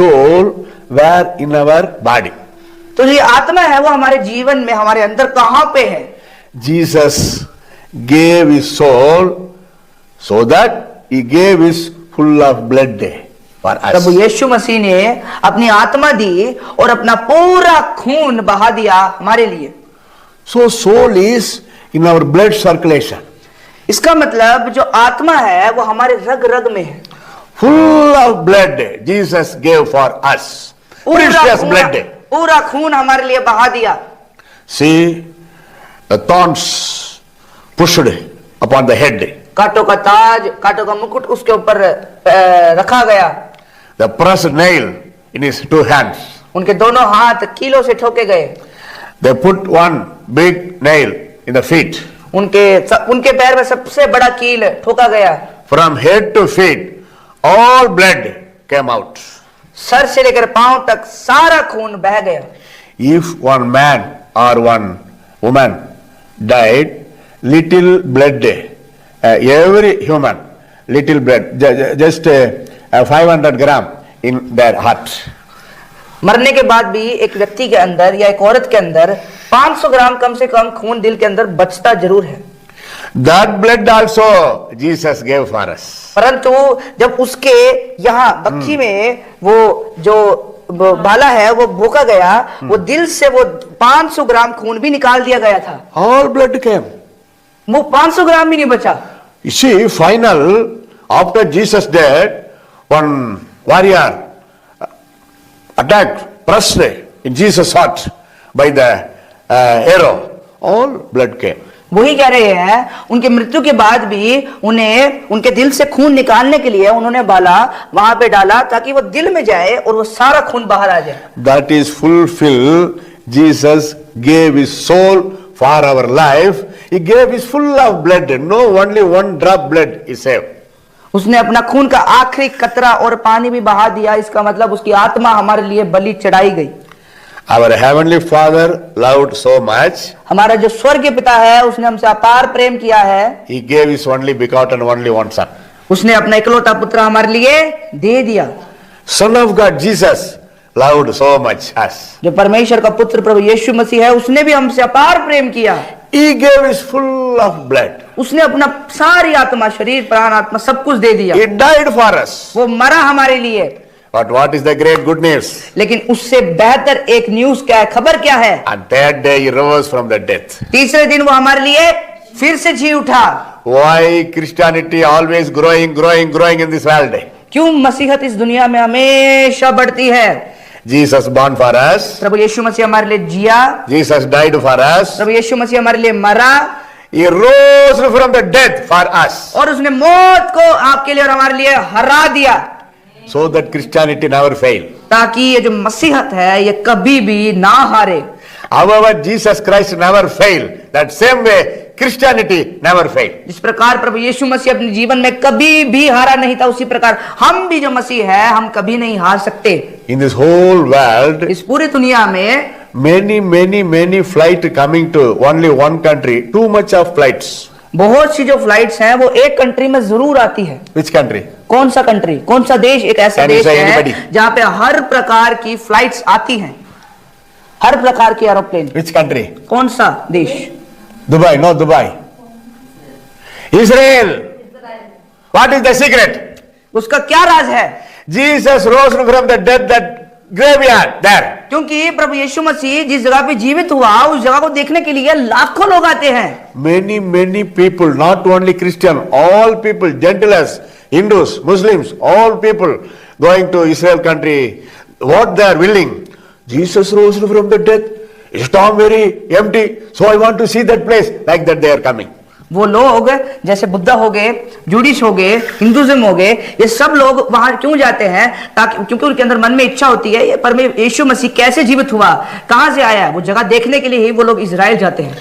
soul were in our body. तो ये आत्मा है वो हमारे जीवन में, हमारे अंदर कहां पे है? Jesus gave his soul so that he gave his full of blood for us. प्रभु यीशु मसीह ने अपनी आत्मा दी और अपना पूरा खून बहा दिया हमारे लिए। So soul is in our blood circulation. इसका मतलब जो आत्मा है वो हमारे रग रग में है। Full of blood Jesus gave for us. Precious blood. पूरा खून हमारे लिए बहा दिया। See, the thorns pushed upon the head. कांटों का ताज, कांटों का मुकुट उसके ऊपर रखा गया। The pressed nail in his two hands. उनके दोनों हाथ कीलों से ठोके गए। They put one big nail in the feet. उनके पैर में सबसे बड़ा कील ठोका गया। From head to feet, all blood came out. Sir से लेकर पांव तक सारा खून बह गया। If one man or one woman died, little blood, every human, little blood, just 500 gram in their heart. मरने के बाद भी एक व्यक्ति के अंदर या एक औरत के अंदर 500 ग्राम कम से कम खून दिल के अंदर बचता जरूर है। That blood also Jesus gave for us. परंतु जब उसके यहाँ बक्खी में वो जो भाला है वो भोंका गया, वो दिल से वो 500 ग्राम खून भी निकाल दिया गया था। All blood came. वो 500 ग्राम भी नहीं बचा। You see, final, after Jesus dead, one warrior attacked, pressed in Jesus' heart by the arrow. All blood came. वही कह रहे हैं, उनके मृत्यु के बाद भी उन्हें उनके दिल से खून निकालने के लिए उन्होंने भाला वहां पे डाला ताकि वो दिल में जाए और वो सारा खून बाहर आ जाए। That is fulfilled. Jesus gave his soul for our life. He gave his full of blood. No, only one drop blood is saved. उसने अपना खून का आखिरी कतरा और पानी भी बहा दिया। इसका मतलब उसकी आत्मा हमारे लिए बलि चढ़ाई गई। Our heavenly Father loved so much. हमारा जो स्वर्गीय पिता है उसने हमसे अपार प्रेम किया है। He gave his only begotten, only one son. उसने अपना इकलौता पुत्र हमारे लिए दे दिया। Son of God Jesus loved so much us. जो परमेश्वर का पुत्र प्रभु यीशु मसीह है उसने भी हमसे अपार प्रेम किया। He gave his full of blood. उसने अपना सारी आत्मा, शरीर, प्राण, आत्मा सब कुछ दे दिया। He died for us. वो मरा हमारे लिए। But what is the great good news? लेकिन उससे बेहतर एक न्यूज क्या है, खबर क्या है? On third day he rose from the death. तीसरे दिन वो हमारे लिए फिर से जी उठा। Why Christianity always growing in this world? क्यों मसीहत इस दुनिया में हमेशा बढ़ती है? Jesus born for us. प्रभु यीशु मसीह हमारे लिए जिया। Jesus died for us. प्रभु यीशु मसीह हमारे लिए मरा। He rose from the death for us. और उसने मौत को आपके लिए और हमारे लिए हरा दिया। So that Christianity never fail. ताकि ये जो मसीहत है ये कभी भी ना हारे। However, Jesus Christ never fail. That same way Christianity never fail. जिस प्रकार प्रभु यीशु मसीह अपने जीवन में कभी भी हारा नहीं था, उसी प्रकार हम भी जो मसीह है हम कभी नहीं हार सकते। In this whole world, इस पूरी दुनिया में many flight coming to only one country. Too much of flights. बहुत सी जो फ्लाइट्स हैं वो एक कंट्री में जरूर आती है। Which country? कौन सा कंट्री, कौन सा देश? एक ऐसा Can you देश say है anybody? जहाँ पे हर प्रकार की फ्लाइट्स आती हैं, हर प्रकार की एरोप्लेन। Which country? कौन सा देश? Dubai, no Dubai. Israel. What is the secret? उसका क्या राज है? Jesus rose from the dead, that graveyard there. क्योंकि प्रभु यीशु मसीह जिस जगह पे जीवित हुआ उस जगह को देखने के लिए लाखों लोग आते हैं। Many people, not only Christian, all people, Gentiles, Hindus, Muslims, all people going to Israel country, what they are willing. Jesus rose from the dead. Is storm very empty? So I want to see that place. Like that they are coming. वो लोग जैसे बुद्धा हो गए, जूडिश हो गए, Hinduism हो गए, ये सब लोग वहां क्यों जाते हैं? ताकि क्योंकि उनके अंदर मन में इच्छा होती है ये परमेश्वर यीशु मसीह कैसे जीवित हुआ, कहां से आया, वो जगह देखने के लिए ही वो लोग इजराइल जाते हैं।